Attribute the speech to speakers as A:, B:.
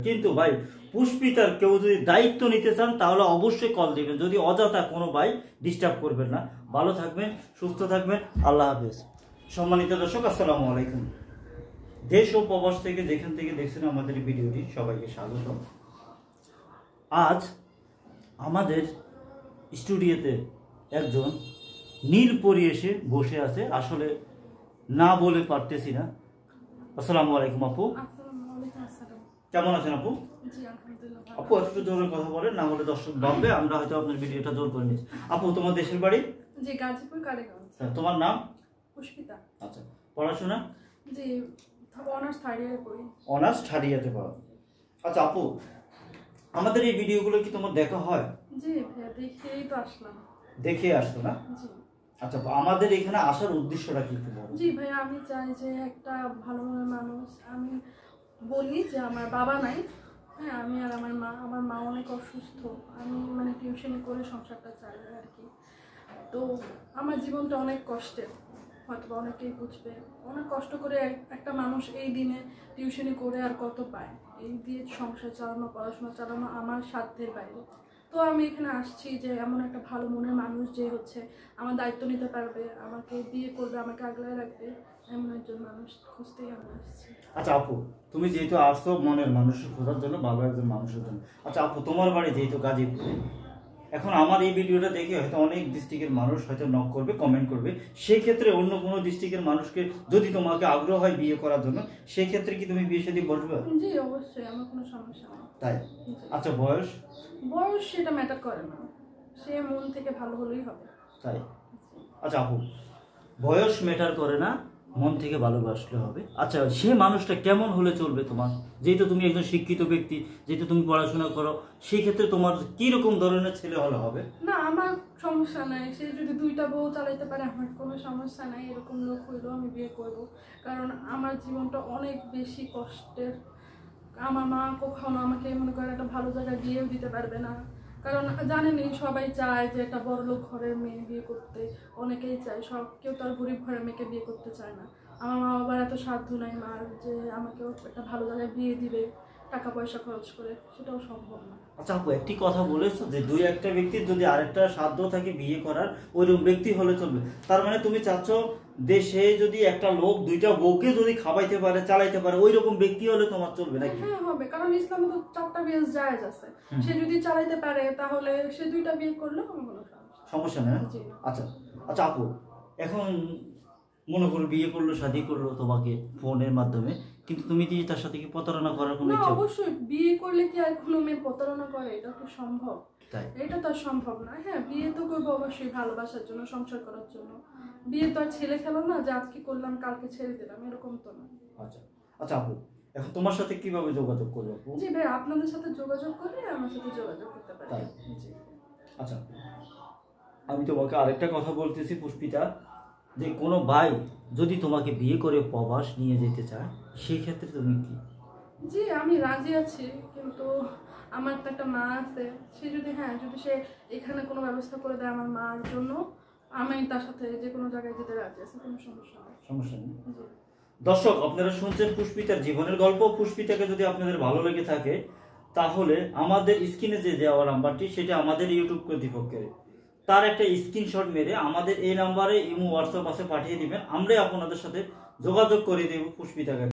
A: কিন্তু ভাই পুষ্পিতার কেউ যদি দায়িত্ব নিতে চান তাহলে অবশ্যই কল দিবেন, যদি অযথা কোনো ভাই ডিস্টার্ব করবেন না। ভালো থাকবেন, সুস্থ থাকবেন, আল্লাহ হাফেজ। সম্মানিত দর্শক, আসসালামু আলাইকুম। দেশ ও প্রবাস থেকে যেখান থেকে দেখছেন আমাদের এই ভিডিওটি, সবাইকে স্বাগত। আজ আমাদের স্টুডিওতে একজন নীল পরি এসে বসে আছে, আসলে না বলে পারতেছি না। আসসালামু আলাইকুম আপু। কেমন আছেন আপু? আপু একটু জোরে কথা বলেন, না হলে দর্শক ভাববে আমরা হয়তো আপনার ভিডিওটা জোর করে নিচ্ছি। আপু তোমার দেশের বাড়ি?
B: জি, গাজীপুর কালীগঞ্জ।
A: তোমার নাম?
B: পুষ্পিতা।
A: আচ্ছা, পড়াশোনা?
B: জি, অনার্স থার্ড ইয়ারে পড়ি।
A: অনার্স থার্ড ইয়ারে পড়ো। আচ্ছা আপু, আমাদের এই ভিডিওগুলো কি তোমার দেখা হয়?
B: জি ভাইয়া, দেখেই তো আসলাম।
A: দেখে আসছো না?
B: জি।
A: আচ্ছা, আমাদের এখানে আসার উদ্দেশ্যটা কি একটু বলো।
B: জি ভাইয়া, আমি চাই যে একটা ভালো মনের মানুষ, আমি বলি যে আমার বাবা নাই, হ্যাঁ, আমি আর আমার মা অনেক অসুস্থ, আমি মানে টিউশনি করে সংসারটা চালাই আর কি। তো আমার জীবনটা অনেক কষ্টের, হয়তো অনেকেই বুঝবে। অনেক কষ্ট করে একটা মানুষ এই দিনে টিউশনি করে আর কত পায়, এই দিয়ে সংসার চালানো, পড়াশোনা চালানো আমার সাধ্যের বাইরে। তো আমি এখানে আসছি যে এমন একটা ভালো মনের মানুষ যে হচ্ছে আমার দায়িত্ব নিতে পারবে, আমাকে বিয়ে করবে, আমাকে আগলে রাখবে, এমন একজন মানুষ খুঁজতেই আমি আসছি।
A: আচ্ছা আপু, তুমি যেহেতু আসছো মনের মানুষের খোঁজার জন্য, ভালো একজন মানুষের জন্য। আচ্ছা আপু, তোমার বাড়ি যেহেতু গাজীপুরে, এখন আমার এই ভিডিওটা দেখে হয়তো অনেক ডিস্ট্রিক্টের মানুষ হয়তো নক করবে, কমেন্ট করবে। সেক্ষেত্রে অন্য কোনো ডিস্ট্রিক্টের মানুষকে যদি তোমাকে আগ্রহ হয় বিয়ে করার জন্য, সেক্ষেত্রে কি তুমি বিয়ে শাদী বসবে?
B: জি অবশ্যই, আমার কোনো সমস্যা নেই।
A: তাই? আচ্ছা বয়স?
B: বয়স সেটা ম্যাটার করে না, সে মন থেকে ভালো হলেই হবে।
A: তাই? আচ্ছা আপু, বয়স ম্যাটার করে না, মন থেকে ভালোবাসলে হবে। আচ্ছা, সে মানুষটা কেমন হলে চলবে তোমার? যেহেতু তুমি একজন শিক্ষিত ব্যক্তি, যেহেতু তুমি পড়াশোনা করো, সেই ক্ষেত্রে তোমার কি রকম ধরনের ছেলে হলে হবে?
B: না, আমার সমস্যা নাই, সে যদি দুইটা বউ চালাইতে পারে আমার কোনো সমস্যা নাই, এরকম লোক হইলেও আমি বিয়ে করব। কারণ আমার জীবনটা অনেক বেশি কষ্টের। আমার মা কখনো আমাকে মনে করে একটা ভালো জায়গায় বিয়েও দিতে পারবে না, কারণ জানেনই সবাই চায় যে একটা বড়লোক ঘরের মেয়ে বিয়ে করতে, অনেকেই চায়, কেউ তার গরিব ঘরের মেয়েকে বিয়ে করতে চায় না। আমার মা বাবার এত সাধ্য নাই মার যে আমাকেও একটা ভালো জায়গায় বিয়ে দিবে টাকা পয়সা খরচ করে, সেটাও সম্ভব না।
A: আচ্ছা আপু, একটি কথা বলেছো যে দুই একটা ব্যক্তির যদি আরেকটা সাধ্য থাকে বিয়ে করার, ওইরকম ব্যক্তি হলে চলবে। তার মানে তুমি চাচ্ছ দেশে যদি একটা লোক দুইটা বউকে যদি খাওয়াইতে পারে, চালাইতে পারে, ওই রকম ব্যক্তি হলে তোমার চলবে নাকি?
B: হ্যাঁ হবে, কারণ ইসলামে তো 4টা বিয়ে জায়েজ আছে, সে যদি চালাইতে পারে তাহলে সে 2টা বিয়ে করলেও কোনো
A: সমস্যা নেই। আচ্ছা আচ্ছা আপু, এখন মনে করো বিয়ে করলো, শাদী করলো তোমাকে ফোনের মাধ্যমে, কিন্তু তুমি কি তার সাথে কি প্রতারণা করার কোনো ইচ্ছা?
B: অবশ্যই, বিয়ে করলে কি আর কোনো মেয়ে প্রতারণা করে? এটা কি সম্ভব?
A: তাই? এটা
B: তো সম্ভব না। হ্যাঁ, বিয়ে তো করবো অবশ্যই ভালোবাসার জন্য, সংসার করার জন্য। বিয়ে তো আর ছেলে খেলো না যে আজকে করলাম কালকে ছেড়ে দিলাম, এরকম তো না।
A: আচ্ছা আচ্ছা আপু, এখন তোমার সাথে কিভাবে যোগাযোগ করবো আপু?
B: জি ভাই, আপনাদের সাথে যোগাযোগ করলে আমার সাথে যোগাযোগ করতে পারেন।
A: তাই? জি। আচ্ছা, আমি তোমাকে আরেকটা কথা বলতেছি পুষ্পিতা, যে কোনো ভাই যদি তোমাকে বিয়ে করে প্রবাস নিয়ে যেতে চায়, সেই ক্ষেত্রে তুমি কি?
B: জি, আমি রাজি আছি, কিন্তু আমার তো একটা মা আছে, সে যদি যদি সে এখানে কোনো ব্যবস্থা করে দেয় আমার মার জন্য, আমি তার সাথে যে কোনো জায়গায় যেতে রাজি আছি, কোনো সমস্যা নেই।
A: সমস্যা নেই। দর্শক, আপনারা শুনছেন পুষ্পিতার জীবনের গল্প। পুষ্পিতাকে যদি আপনাদের ভালো লেগে থাকে তাহলে আমাদের স্ক্রিনে যে দেওয়া নাম্বারটি, সেটা আমাদের ইউটিউব কর্তৃপক্ষের, তার একটা স্ক্রিনশট মেরে আমাদের এই নাম্বারে ইমো হোয়াটসঅ্যাপ পাশে পাঠিয়ে দিবেন, আমরাই আপনাদের সাথে যোগাযোগ করে দেব পুষ্পিতাকে।